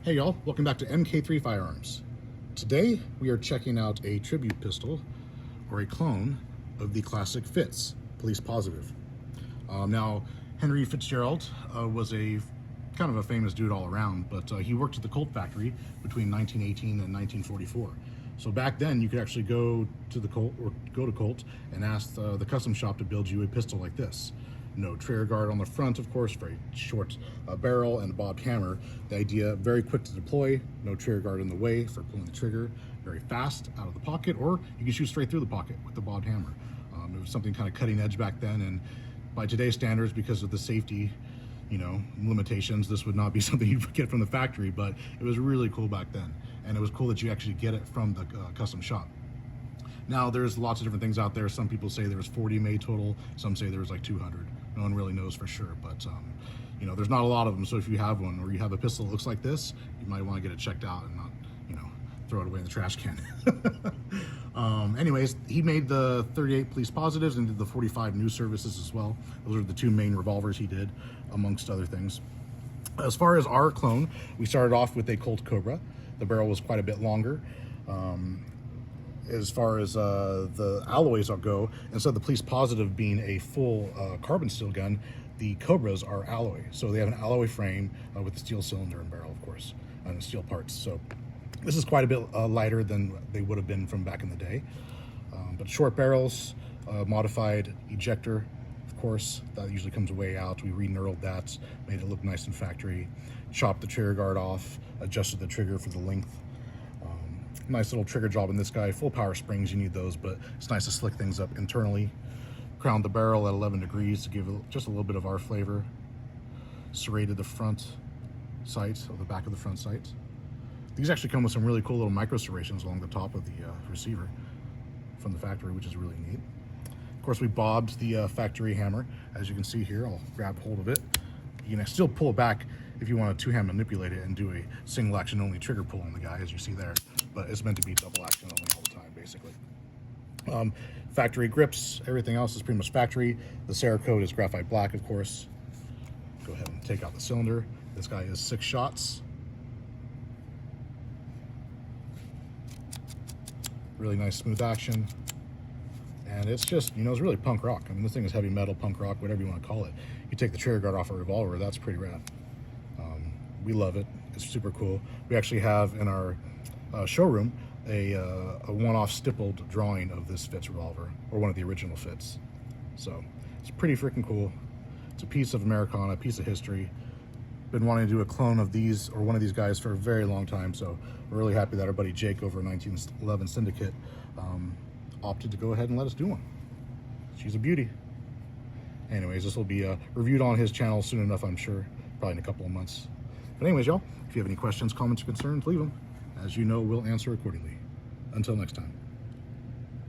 Hey y'all, welcome back to MK3 Firearms. Today we are checking out a tribute pistol, or a clone, of the classic Fitz, police positive. Now, Henry Fitzgerald was a kind of a famous dude all around, but he worked at the Colt factory between 1918 and 1944. So back then you could actually go to Colt and ask the custom shop to build you a pistol like this. No trigger guard on the front, of course, very short barrel and a bobbed hammer. The idea, very quick to deploy, no trigger guard in the way for pulling the trigger, very fast out of the pocket, or you can shoot straight through the pocket with the bobbed hammer. It was something kind of cutting edge back then, and by today's standards, because of the safety, limitations, this would not be something you would get from the factory, but it was really cool back then. And it was cool that you actually get it from the custom shop. Now, there's lots of different things out there. Some people say there was 40 made total. Some say there was like 200. No one really knows for sure, but there's not a lot of them. So if you have one, or you have a pistol that looks like this, you might want to get it checked out and not, throw it away in the trash can. Anyways, he made the 38 police positives and did the 45 new services as well. Those are the two main revolvers he did, amongst other things. As far as our clone, we started off with a Colt Cobra. The barrel was quite a bit longer. As far as the alloys go, instead of the police positive being a full carbon steel gun, the Cobras are alloy. So they have an alloy frame with a steel cylinder and barrel, of course, and steel parts. So this is quite a bit lighter than they would have been from back in the day. But short barrels, modified ejector, of course, that usually comes way out. We re-knurled that, made it look nice and factory, chopped the trigger guard off, adjusted the trigger for the length. Nice little trigger job in this guy. Full power springs, you need those, but it's nice to slick things up internally. Crowned the barrel at 11 degrees to give it just a little bit of our flavor. Serrated the front sight, or the back of the front sight. These actually come with some really cool little micro serrations along the top of the receiver from the factory, which is really neat. Of course, we bobbed the factory hammer. As you can see here, I'll grab hold of it. You can still pull it back if you want to two-hand manipulate it and do a single action only trigger pull on the guy, as you see there. But it's meant to be double action only all the time, basically. Factory grips, everything else is pretty much factory. The Cerakote is graphite black, of course. Go ahead and take out the cylinder. This guy is 6 shots. Really nice smooth action. And it's just, it's really punk rock. I mean, this thing is heavy metal, punk rock, whatever you want to call it. You take the trigger guard off a revolver, that's pretty rad. We love it. It's super cool. We actually have in our showroom a one-off stippled drawing of this Fitz revolver, or one of the original Fitz. So it's pretty freaking cool. It's a piece of Americana, a piece of history. Been wanting to do a clone of these, or one of these guys, for a very long time, so we're really happy that our buddy Jake over at 1911 Syndicate opted to go ahead and let us do one. She's a beauty. Anyways, this will be reviewed on his channel soon enough, I'm sure, probably in a couple of months. But anyways, y'all, if you have any questions, comments, or concerns, leave them. As you know, we'll answer accordingly. Until next time.